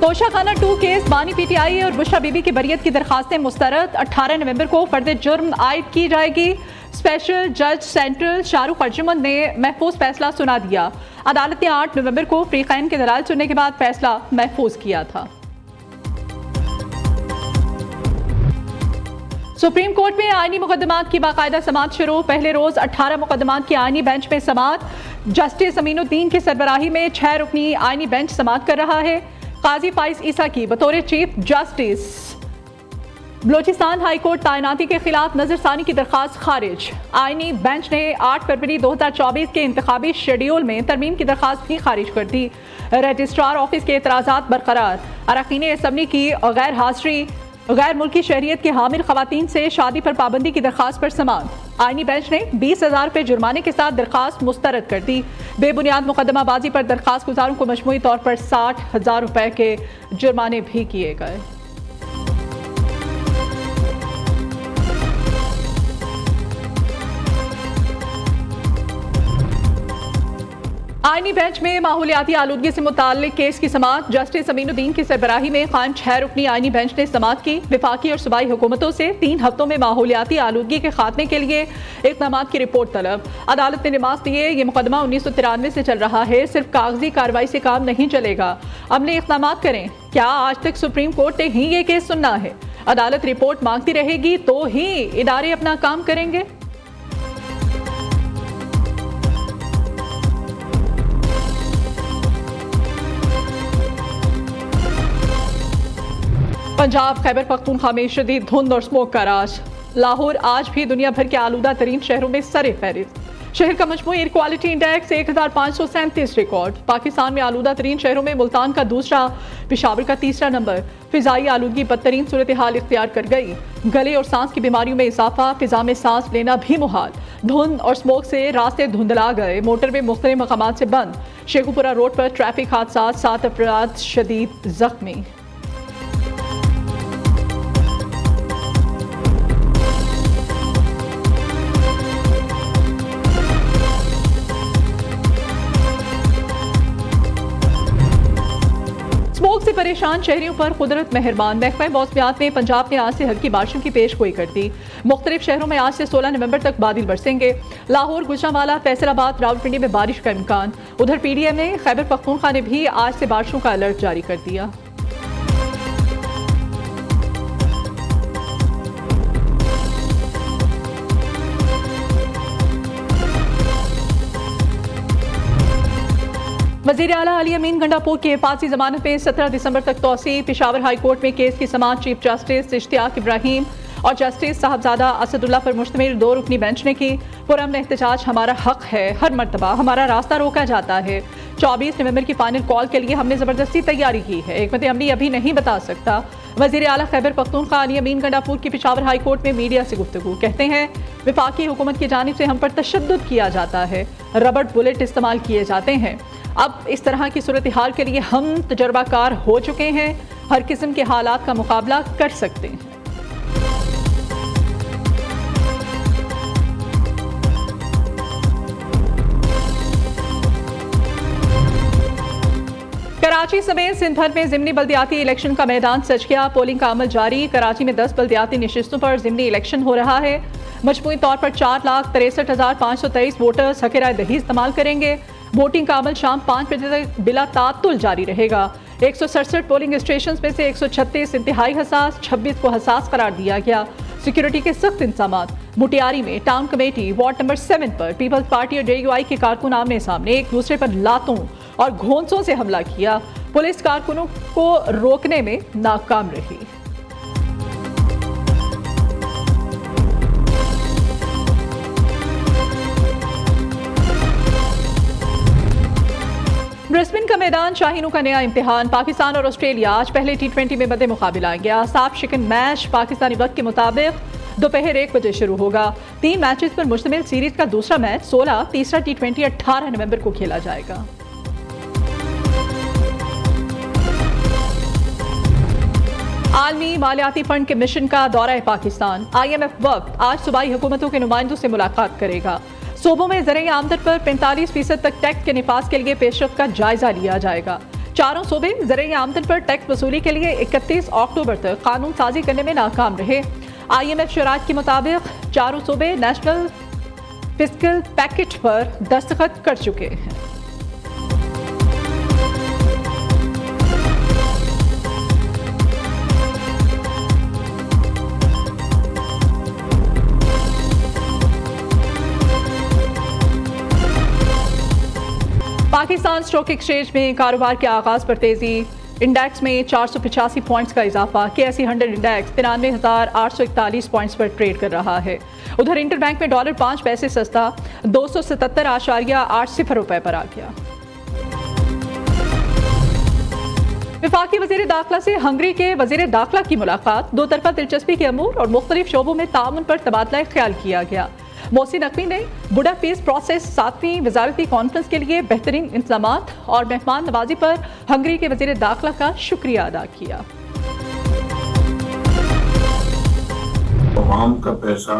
Toshakhana 2 case बानी PTI और बुशरा बीबी की बरियत की दरखास्तें मुस्तरद। 18 नवंबर को फर्द जुर्म आयद की जाएगी। स्पेशल जज सेंट्रल शाहरुख अर्जुमंद ने महफूज फैसला सुना दिया। अदालत ने 8 नवंबर को फ्रीकैन के दलाल सुनने के बाद फैसला महफूज किया था। सुप्रीम कोर्ट में आईनी मुकदमात की बाकायदा समाअत शुरू। पहले रोज 18 मुकदमात की आईनी बेंच में समाअत। जस्टिस अमीनुद्दीन की सरबराही में 6 रुकनी आईनी बेंच समाअत कर रहा है। काजी फाइज ईसा की बतौर chief justice. Balochistan high court तैनाती के खिलाफ नजरसानी की दरखास्त खारिज। आईनी बेंच ने 8 फरवरी 2024 के इंतखाबी शेड्यूल में तरमीम की दरखास्त भी खारिज कर दी। रजिस्ट्रार ऑफिस के एतराज़ात बरकरार। अरकान असम्बली की गैर हाजिरी। गैर मुल्की शहरियत के हामिल खवातीन से शादी पर पाबंदी की दरखास्त पर समाअत। आईनी बेंच ने 20,000 रुपये जुर्माने के साथ दरखास्त मुस्तरद कर दी। बेबुनियाद मुकदमाबाजी पर दरखास्त गुजारों को मजमूई तौर पर 60,000 रुपये के जुर्माने भी किए गए। आईनी बेंच में माहौलियाती आलूदगी से मुताल्लिक केस की समाअत। जस्टिस अमीनुद्दीन की सरबराही में कायम 6 रुकनी आईनी बेंच ने समाअत की। विफाकी और सूबाई हुकूमतों से 3 हफ्तों में माहौलियाती आलूदगी के खात्मे के लिए इक़दाम की रिपोर्ट तलब। अदालत ने नमाज दिए। ये मुकदमा 1993 से चल रहा है। सिर्फ कागजी कार्रवाई से काम नहीं चलेगा, अमली इक़दाम करें। क्या आज तक सुप्रीम कोर्ट ने ही ये केस सुनना है? अदालत रिपोर्ट मांगती रहेगी तो ही इदारे अपना काम करेंगे। पंजाब खैबर पख्तूनख्वा में शदीद धुंध और स्मोक का राज। लाहौर आज भी दुनिया भर के आलूदा तरीन शहरों में सरे फहरिस्त। शहर का मजमूई air quality index 1537 record. Pakistan में आलूदा तरीन शहरों में मुल्तान का दूसरा, पेशावर का तीसरा नंबर। फिजाई आलूदगी बदतरीन सूरत हाल इख्तियार कर गई। गले और सांस की बीमारियों में इजाफा। फिजा में सांस लेना भी मुहाल। धुंध और स्मोक से रास्ते धुंधला गए। मोटरवे मुख्तलिफ मकामात से बंद। शेखुपुरा रोड पर ट्रैफिक हादसा, 7 अफराद शदीद जख्मी। स्मोक से परेशान शहरियों पर कुदरत मेहरबान। महकमा मौसमियात में पंजाब ने आज से हल्की बारिशों की पेशगोई कर दी। मुख्तलिफ शहरों में आज से 16 नवंबर तक बादल बरसेंगे। लाहौर, गुजरांवाला, फैसलाबाद, रावलपिंडी में बारिश का इम्कान। उधर पीडीएम ने खैबर पख्तूनख्वा ने भी आज से बारिशों का अलर्ट जारी कर दिया। वज़ीर आला अली अमीन गंडापुर की हिफाजती जमानत में 17 दिसंबर तक तौसी। पेशावर हाई कोर्ट में केस की समाअत चीफ जस्टिस इश्तियाक इब्राहिम और जस्टिस साहबजादा असदुल्ला पर मुश्तमिल 2 रुकनी बेंच ने की। पुरअमन एहतजाज हमारा हक है। हर मरतबा हमारा रास्ता रोका जाता है। 24 नवंबर की फाइनल कॉल के लिए हमने ज़बरदस्ती तैयारी की है। हिकमत अमली अभी नहीं बता सकता। वज़ीर आला खैबर पख्तूनख्वा अली अमीन गंडापुर की पेशावर हाई कोर्ट में मीडिया से गुफ्तगू। कहते हैं विफाकी हुकूमत की जानिब से हम पर तशद्दुद किया जाता है। रबड़ बुलेट इस्तेमाल किए जाते हैं। अब इस तरह की सूरत हाल के लिए हम तजर्बाकार हो चुके हैं। हर किस्म के हालात का मुकाबला कर सकते हैं। कराची समेत सिंध भर में ज़िमनी बल्दियाती इलेक्शन का मैदान सज गया। पोलिंग का अमल जारी। कराची में 10 बल्दियाती नशिस्तों पर ज़िमनी इलेक्शन हो रहा है। मजमूई तौर पर 4,63,523 वोटर्स हक राय दही इस्तेमाल करेंगे। वोटिंग का अमल शाम 5 बजे तक बिला तातुल जारी रहेगा। 167 पोलिंग स्टेशन में से 136 इंतहाई हसास, 26 को हसास करार दिया गया। सिक्योरिटी के सख्त इंतजाम। मुटियारी में टाउन कमेटी वार्ड नंबर 7 पर पीपल्स पार्टी और JUI के कारकुन आमने सामने एक दूसरे पर लातों और घोंसों से हमला किया। पुलिस कारकुनों को रोकने में नाकाम रही। ब्रिस्बेन का मैदान शाहीनों का नया इम्तिहान। पाकिस्तान और ऑस्ट्रेलिया आज पहले T20 में मद्दे मुकाबला आएंगे। आसाफ शिकन मैच पाकिस्तानी वक्त के मुताबिक दोपहर 1 बजे शुरू होगा। 3 मैचेस पर मुश्तमिल सीरीज का दूसरा मैच 16, तीसरा T20 18 नवंबर को खेला जाएगा। आलमी मालियाती फंड के मिशन का दौरा है पाकिस्तान। IMF वक्त आज सूबाई हुकूमतों के नुमाइंदों से मुलाकात करेगा। सूबों में ज़राई आमदन पर 45% तक टैक्स के निफाज के लिए पेशरफ्त का जायजा लिया जाएगा। चारों सूबे ज़रिए आमदन पर टैक्स वसूली के लिए 31 अक्टूबर तक कानून साजी करने में नाकाम रहे। IMF शराइत के मुताबिक चारों सूबे नेशनल फिस्कल पैकेज पर दस्तखत कर चुके हैं। पाकिस्तान स्टॉक एक्सचेंज में कारोबार के आगाज पर तेजी, इंडेक्स में 485 पॉइंट्स का इजाफा। KSE 100 इंडेक्स 93,841 पॉइंट्स पर ट्रेड कर रहा है। उधर इंटरबैंक में डॉलर 5 पैसे सस्ता 277.80 रुपए पर आ गया। वफाकी वज़ीर दाखिला से हंगरी के वज़ीर दाखिला की मुलाकात, दो तरफा दिलचस्पी के अमूर और मुख्तलिफ शोबों में ताउन पर तबादला ख्याल किया गया। मोहसिन नकवी ने बुडापेस्ट प्रोसेस 7वीं वजारती कॉन्फ्रेंस के लिए बेहतरीन इंतजामात और मेहमान नवाजी पर हंगरी के वज़ीर दाखिला का शुक्रिया अदा किया। अवाम का पैसा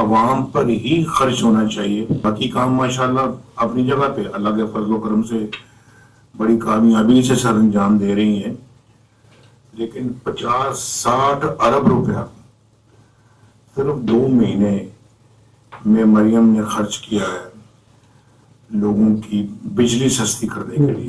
अवाम पर ही खर्च होना चाहिए। बाकी काम माशाल्लाह अपनी जगह पे अल्लाह के फजल करम से बड़ी कामयाबी से सर अंजाम दे रही हैं, लेकिन 50-60 अरब रुपया सिर्फ 2 महीने में मरियम ने खर्च किया है लोगों की बिजली सस्ती करने के लिए।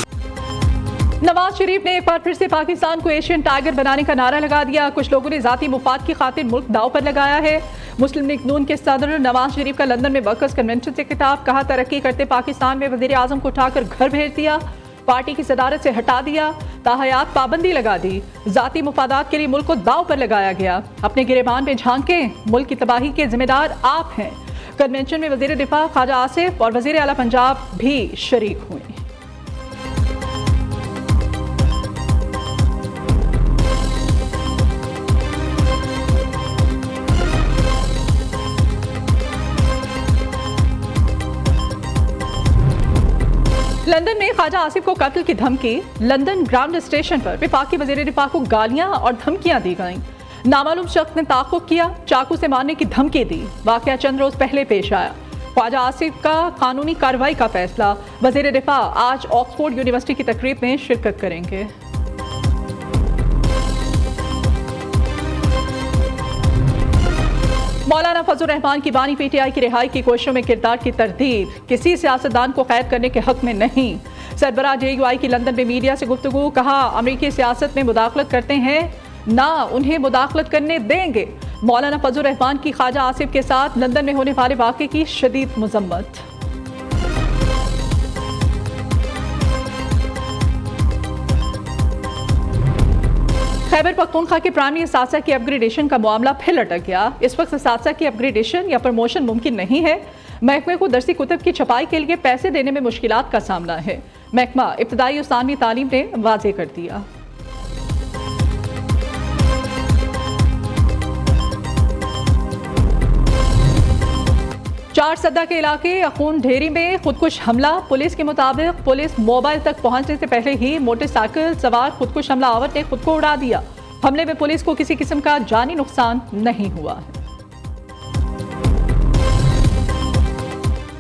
नवाज शरीफ ने एक बार फिर से पाकिस्तान को एशियन टाइगर बनाने का नारा लगा दिया। कुछ लोगों ने जाती मुफाद की खातिर मुल्क दाव पर लगाया है। मुस्लिम लीग नून के सदर नवाज शरीफ का लंदन में वर्कर्स कन्वेंशन से खिताब, कहा तरक्की करते पाकिस्तान में वजीर आजम को उठाकर घर भेज दिया, पार्टी की सदारत से हटा दिया, ताहयात पाबंदी लगा दी, जाती मुफादात के लिए मुल्क को दाव पर लगाया गया। अपने गिरेबान में झांके, मुल्क की तबाही के जिम्मेदार आप हैं। कन्वेंशन में वजीर दिफा ख्वाजा आसिफ और वजीर आला पंजाब भी शरीक हुए। लंदन में ख्वाजा आसिफ को कत्ल की धमकी, लंदन ग्राउंड स्टेशन पर वफाकी वजीर दिफा को गालियां और धमकियां दी गईं। नामालूम शख्स ने ताक़ुब किया, चाकू से मारने की धमकी दी। वाक़या चंद रोज पहले पेश आया। ख्वाजा आसिफ का कानूनी कार्रवाई का फैसला, वज़ीर दिफा आज ऑक्सफोर्ड यूनिवर्सिटी की तकरीब में शिरकत करेंगे। मौलाना फजल रहमान की बानी PTI की रिहाई की कोशिशों में किरदार की तरदीद, किसी सियासतदान को कैद करने के हक में नहीं। सरबराह JUI की लंदन में मीडिया से गुफ्तगू, कहा अमरीकी सियासत में मुदाखलत करते हैं, ना उन्हें मुदाखलत करने देंगे। मौलाना फजल रहमान की ख्वाजा आसिफ के साथ लंदन में होने वाले वाक़े की शदीद मजम्मत। खैबर पख्तूनख्वा के प्राइमरी असासा की अपग्रेडेशन का मामला फिर लटक गया। इस वक्त असासा की अपग्रेडेशन या प्रमोशन मुमकिन नहीं है। महकमे को दरसी कुतब की छपाई के लिए पैसे देने में मुश्किलात का सामना है। महकमा इब्तदाई और सानवी तालीम ने वाज़ेह कर दिया। चार सद्दा के इलाके अखून ढेरी में खुदकुश हमला। पुलिस के मुताबिक पुलिस मोबाइल तक पहुंचने से पहले ही मोटरसाइकिल सवार खुदकुश हमलावर ने खुद को उड़ा दिया। हमले में पुलिस को किसी किस्म का जानी नुकसान नहीं हुआ है।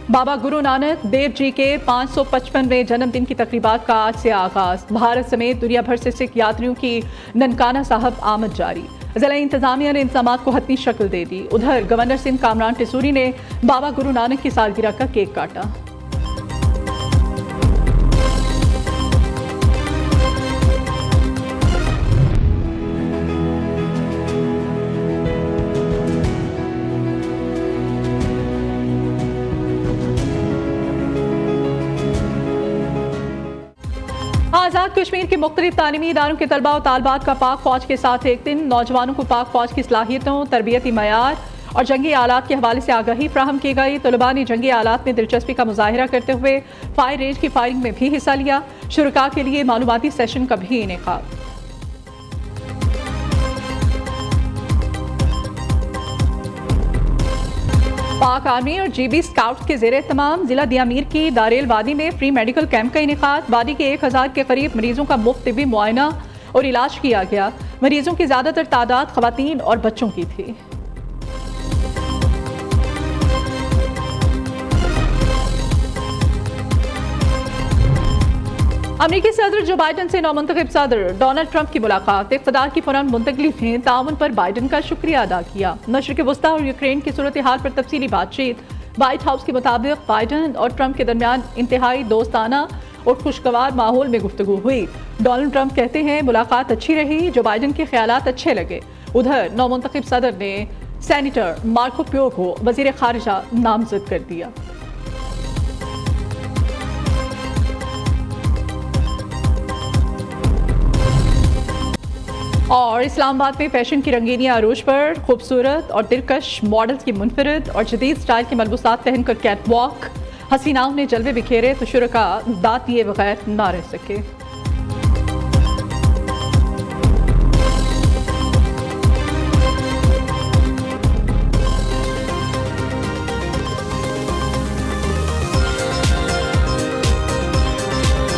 बाबा गुरु नानक देव जी के 555वें जन्मदिन की तकरीबात का आज से आगाज। भारत समेत दुनिया भर से सिख यात्रियों की ननकाना साहब आमद जारी। जिला इंतजामिया ने इंतजामात को हतमी शक्ल दे दी। उधर गवर्नर सिंध कामरान टिसूरी ने बाबा गुरु नानक की सालगिरह का केक काटा। आज़ाद कश्मीर के मुख्तलिफ तालीमी इदारों के तलबा और तालबात का पाक फौज के साथ एक दिन। नौजवानों को पाक फौज की सलाहियतों, तरबियती मयार और जंगी आलात के हवाले से आगाही फ्राहम की गई। तलबा ने जंगी आलात में दिलचस्पी का मुजाहिरा करते हुए फायर रेंज की फायरिंग में भी हिस्सा लिया। शुरका के लिए मालूमाती सेशन का भी इनेकाद। पाक आर्मी और GB स्काउट्स के ज़ेरे तमाम जिला दियामीर की दारेल वादी में फ्री मेडिकल कैंप का इनेकाद। वादी के 1000 के करीब मरीजों का मुफ्त तिब्बी मुआयना और इलाज किया गया। मरीजों की ज़्यादातर तादाद ख़वातीन और बच्चों की थी। अमेरिकी सदर जो बाइडन से नौमुंतखब सदर डोनाल्ड ट्रंप की मुलाकात, इक़्तिदार की फौरन मुंतकली ने ताउन पर बाइडन का शुक्रिया अदा किया। मशरिक़ वस्ता और यूक्रेन की सूरत हाल पर तफसीली बातचीत। व्हाइट हाउस के मुताबिक बाइडन और ट्रंप के दरमियान इंतहाई दोस्ताना और खुशगवार माहौल में गुफ्तगू हुई। डोनाल्ड ट्रंप कहते हैं मुलाकात अच्छी रही, जो बाइडन के ख्यालात अच्छे लगे। उधर नौमुंतखब सदर ने सेनेटर मार्को प्यो को वज़ीर खारिजा नामजद कर दिया। और इस्लामाबाद में फैशन की रंगीनियां अरूज पर, खूबसूरत और दिलकश मॉडल्स की मुनफरिद और जदीद स्टाइल की मलबूसात पहनकर कैट वॉक, हसीनाओं ने जलवे बिखेरे तो शुरका दांत दिए बगैर ना रह सके।